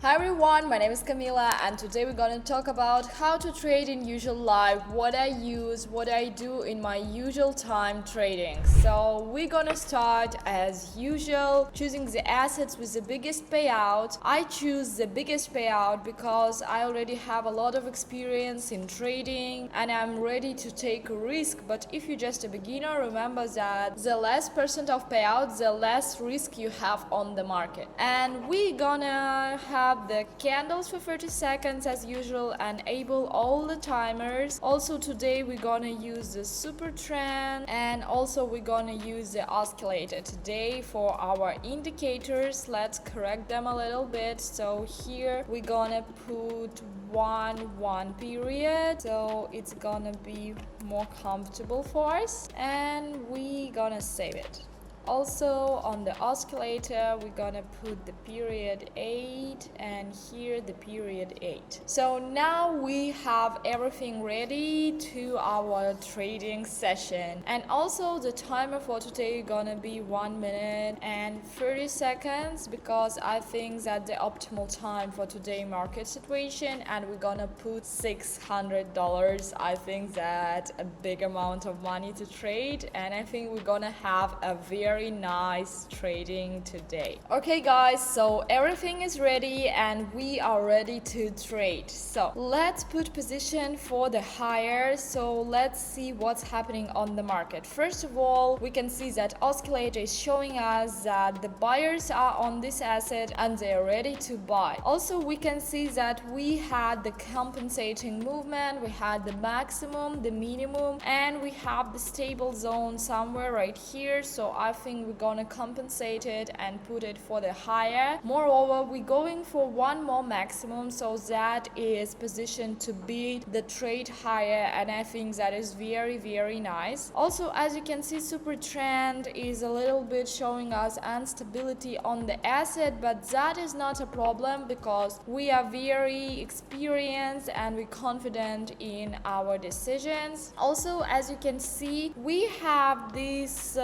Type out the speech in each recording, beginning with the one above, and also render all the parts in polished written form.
Hi everyone, my name is Camila and today we're going to talk about how to trade in usual life, what I use, what I do in my usual time trading. So we're going to start as usual, choosing the assets with the biggest payout. I choose the biggest payout because I already have a lot of experience in trading and I'm ready to take a risk. But if you're just a beginner, remember that the less percent of payout, the less risk you have on the market. And we're gonna have the candles for 30 seconds as usual, enable all the timers. Also today we're gonna use the super trend and also we're gonna use the oscillator today for our indicators. Let's correct them a little bit. So here we're gonna put one period, so it's gonna be more comfortable for us, and we gonna save it. Also on the oscillator we're gonna put the period 8 and here the period 8. So now we have everything ready to our trading session, and also the timer for today gonna be 1 minute and 30 seconds because I think that the optimal time for today market situation, and we're gonna put $600. I think that a big amount of money to trade, and I think we're gonna have a very nice trading today. Okay guys, so everything is ready and we are ready to trade. So let's put position for the higher. So let's see what's happening on the market. First of all, we can see that oscillator is showing us that the buyers are on this asset and they are ready to buy. Also we can see that we had the compensating movement, we had the maximum, the minimum, and we have the stable zone somewhere right here. So I think we're gonna compensate it and put it for the higher. Moreover, we're going for one more maximum, so that is positioned to beat the trade higher, and I think that is very nice. Also, as you can see, super trend is a little bit showing us instability on the asset, but that is not a problem because we are very experienced and we're confident in our decisions. Also, as you can see, we have this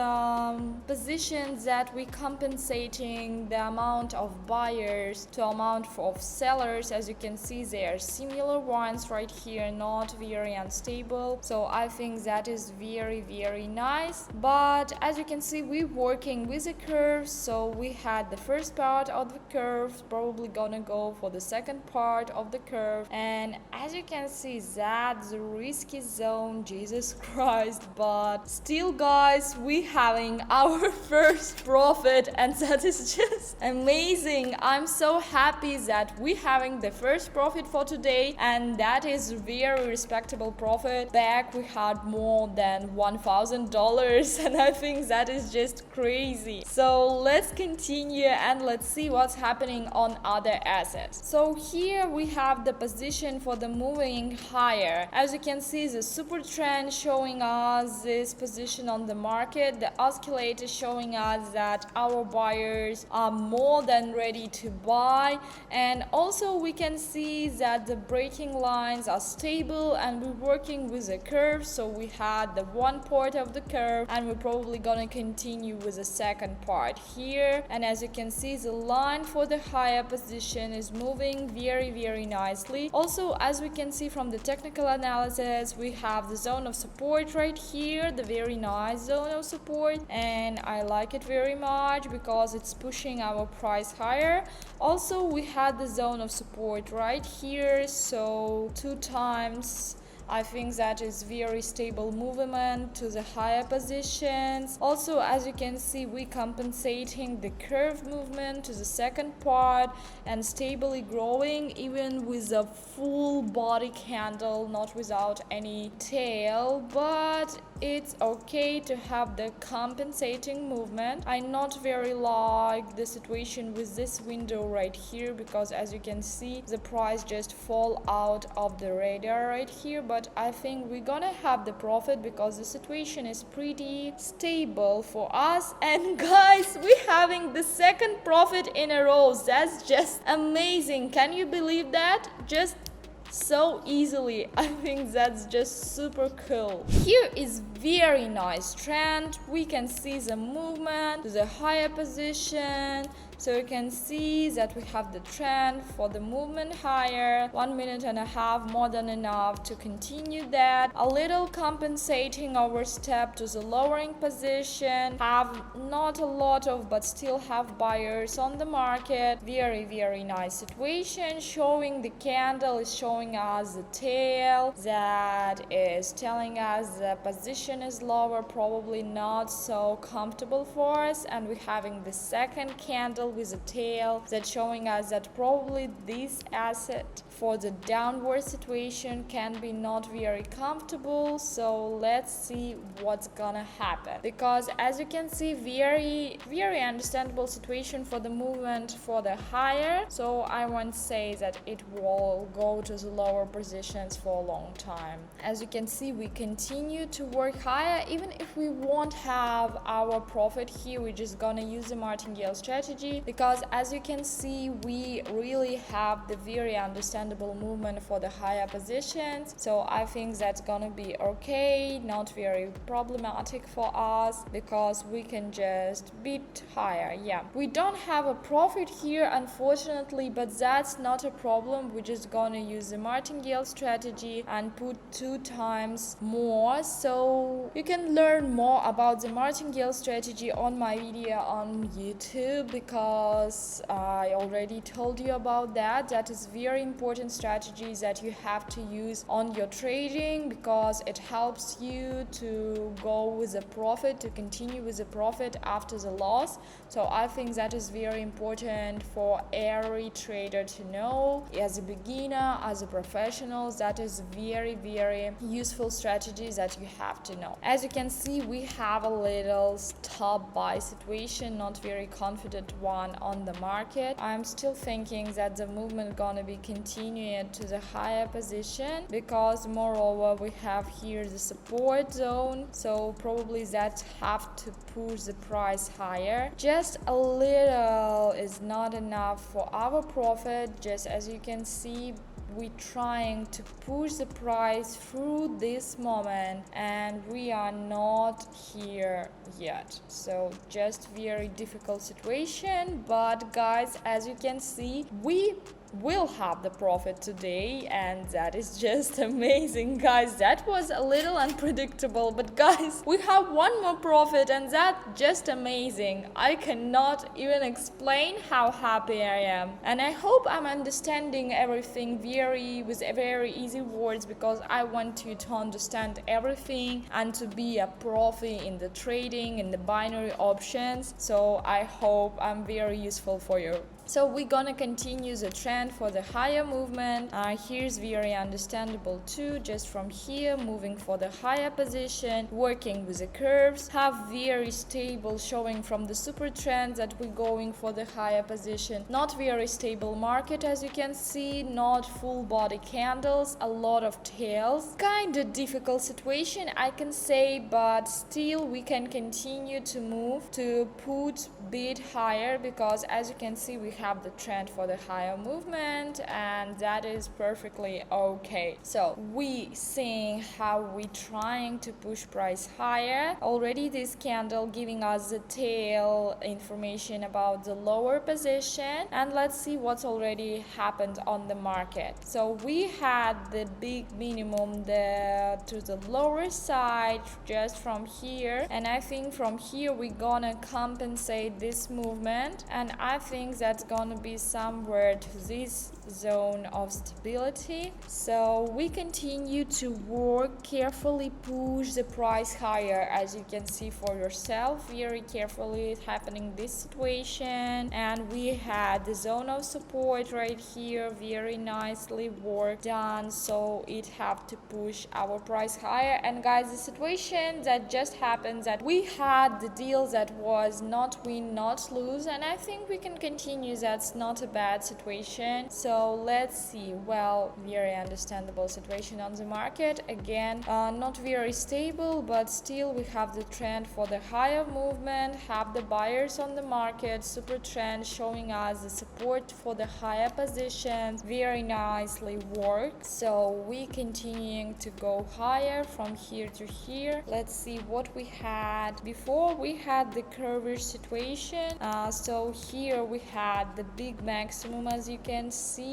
positions that we compensating the amount of buyers to amount of sellers. As you can see, they are similar ones right here, not very unstable. So I think that is very nice. But as you can see, we're working with a curve. So we had the first part of the curve, probably gonna go for the second part of the curve, and as you can see, that's the risky zone, Jesus Christ. But still guys, we having our first profit, and that is just amazing. I'm so happy that we having the first profit for today, and that is very respectable profit. Back we had more than $1,000 and I think that is just crazy. So let's continue and let's see what's happening on other assets. So here we have the position for the moving higher. As you can see, the super trend showing us this position on the market, the oscillator showing us that our buyers are more than ready to buy, and also we can see that the breaking lines are stable and we're working with a curve. So we had the one part of the curve and we're probably gonna continue with the second part here, and as you can see, the line for the higher position is moving very nicely. Also, as we can see from the technical analysis, we have the zone of support right here, the very nice zone of support, and I like it very much because it's pushing our price higher. Also, we had the zone of support right here, so 2 times. I think that is very stable movement to the higher positions. Also, as you can see, we compensating the curve movement to the second part and stably growing even with a full body candle, not without any tail, but it's okay to have the compensating movement. I not very like the situation with this window right here because as you can see, the price just fall out of the radar right here, but I think we're gonna have the profit because the situation is pretty stable for us. And guys, we're having the second profit in a row. That's just amazing. Can you believe that? Just so easily. I think that's just super cool. Here is very nice trend. We can see the movement to the higher position, So you can see that we have the trend for the movement higher, 1.5 minutes more than enough to continue that. A little compensating our step to the lowering position, have not a lot of but still have buyers on the market. Very nice situation, showing the candle is showing us the tail that is telling us the position is lower, probably not so comfortable for us, and we're having the second candle with a tail that's showing us that probably this asset for the downward situation can be not very comfortable. So let's see what's gonna happen, because as you can see, very understandable situation for the movement for the higher. So I won't say that it will go to the lower positions for a long time. As you can see, we continue to work higher. Even if we won't have our profit here, we're just gonna use the Martingale strategy, because as you can see, we really have the very understandable movement for the higher positions. So I think that's gonna be okay, not very problematic for us, because we can just beat higher. Yeah, we don't have a profit here, unfortunately, but that's not a problem. We're just gonna use the Martingale strategy and put 2 times more. So you can learn more about the Martingale strategy on my video on YouTube, because I already told you about that. That is very important strategy that you have to use on your trading, because it helps you to go with a profit, to continue with a profit after the loss. So I think that is very important for every trader to know. As a beginner, as a professional, that is very useful strategy that you have to know. As you can see, we have a little stop buy situation, not very confident one on the market. I'm still thinking that the movement gonna be continuing to the higher position, because moreover we have here the support zone, so probably that have to push the price higher. Just a little is not enough for our profit. Just as you can see, we're trying to push the price through this moment, and we are not here yet. So just very difficult situation. But guys, as you can see, we will have the profit today, and that is just amazing, guys. That was a little unpredictable, but guys, we have one more profit, and that's just amazing. I cannot even explain how happy I am, and I hope I'm understanding everything with very easy words, because I want you to understand everything and to be a profi in the trading, in the binary options. So I hope I'm very useful for you. So we're gonna continue the trend for the higher movement. Here's very understandable too, just from here moving for the higher position, working with the curves, have very stable showing from the super trend that we're going for the higher position. Not very stable market, as you can see, not full body candles, a lot of tails. Kind of difficult situation, I can say, but still we can continue to move to put bit higher, because as you can see, we have the trend for the higher movement, and that is perfectly okay. So we seeing how we trying to push price higher. Already this candle giving us the tail information about the lower position, and let's see what's already happened on the market. So we had the big minimum to the lower side just from here, and I think from here we're gonna compensate this movement, and I think that's gonna be somewhere to this zone of stability. So we continue to work carefully, push the price higher, as you can see for yourself very carefully happening this situation. And we had the zone of support right here, very nicely worked done, so it have to push our price higher. And guys, the situation that just happened, that we had the deal that was not win not lose, and I think we can continue. That's not a bad situation. So So let's see. Well, very understandable situation on the market. Again, not very stable, but still we have the trend for the higher movement, have the buyers on the market, super trend showing us the support for the higher positions, very nicely worked. So we continuing to go higher from here to here. Let's see what we had before. We had the curve situation. So here we had the big maximum, as you can see.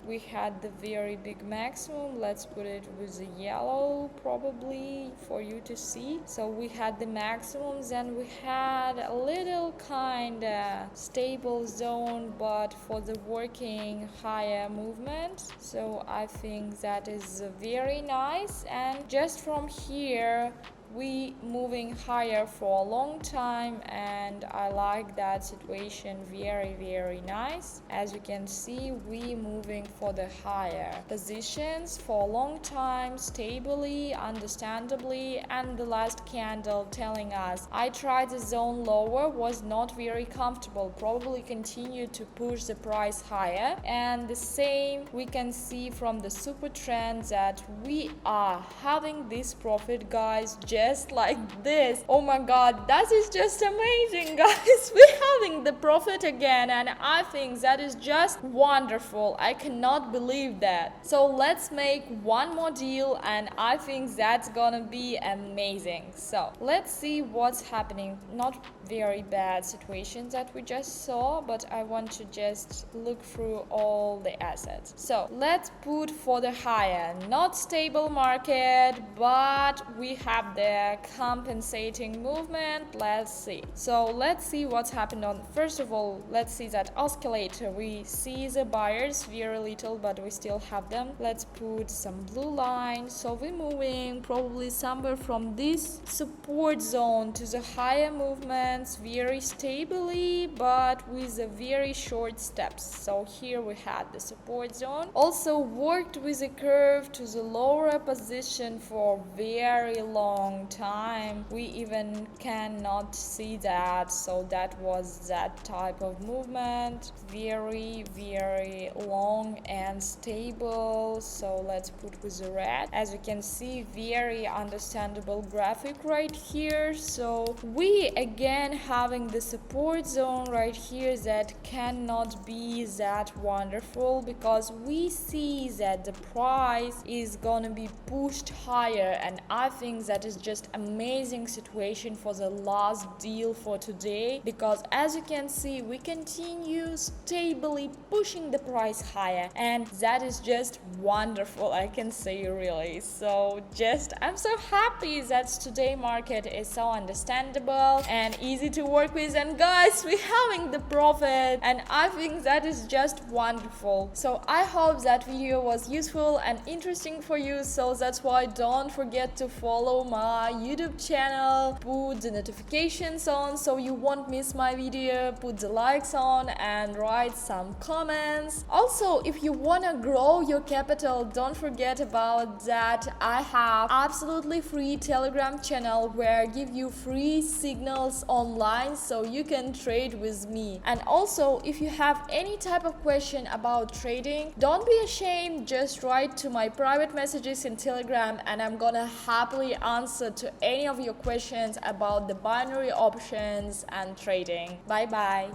We had the very big maximum. Let's put it with the yellow probably for you to see. So we had the maximums and we had a little kind of stable zone, but for the working higher movement. So I think that is very nice. And just from here we moving higher for a long time, and I like that situation, very nice. As you can see, we moving for the higher positions for a long time, stably, understandably. And the last candle telling us I tried the zone lower, was not very comfortable, probably continue to push the price higher. And the same we can see from the super trend that we are having this profit, guys, just like this. Oh my god, that is just amazing, guys. We're having the profit again, and I think that is just wonderful. I cannot believe that. So let's make one more deal, and I think that's gonna be amazing. So let's see what's happening. Not very bad situations that we just saw, but I want to just look through all the assets. So let's put for the higher, not stable market, but we have the compensating movement. Let's see. So let's see what's happened on. First of all, let's see that oscillator. We see the buyers very little, but we still have them. Let's put some blue line. So we're moving probably somewhere from this support zone to the higher movements very stably, but with a very short steps. So here we had the support zone. Also worked with a curve to the lower position for very long time. We even cannot see that. So that was that type of movement, very long and stable. So let's put with the red. As you can see, very understandable graphic right here. So we again having the support zone right here that cannot be that wonderful, because we see that the price is gonna be pushed higher, and I think that is just amazing situation for the last deal for today, because as you can see, we continue stably pushing the price higher, and that is just wonderful, I can say, really. So just I'm so happy that today market is so understandable and easy to work with, and guys, we're having the profit, and I think that is just wonderful. So I hope that video was useful and interesting for you. So that's why don't forget to follow my YouTube channel, put the notifications on so you won't miss my video, put the likes on, and write some comments. Also, if you wanna grow your capital, don't forget about that. I have absolutely free Telegram channel where I give you free signals online so you can trade with me. And also, if you have any type of question about trading, don't be ashamed, just write to my private messages in Telegram, and I'm gonna happily answer to any of your questions about the binary options and trading. Bye bye.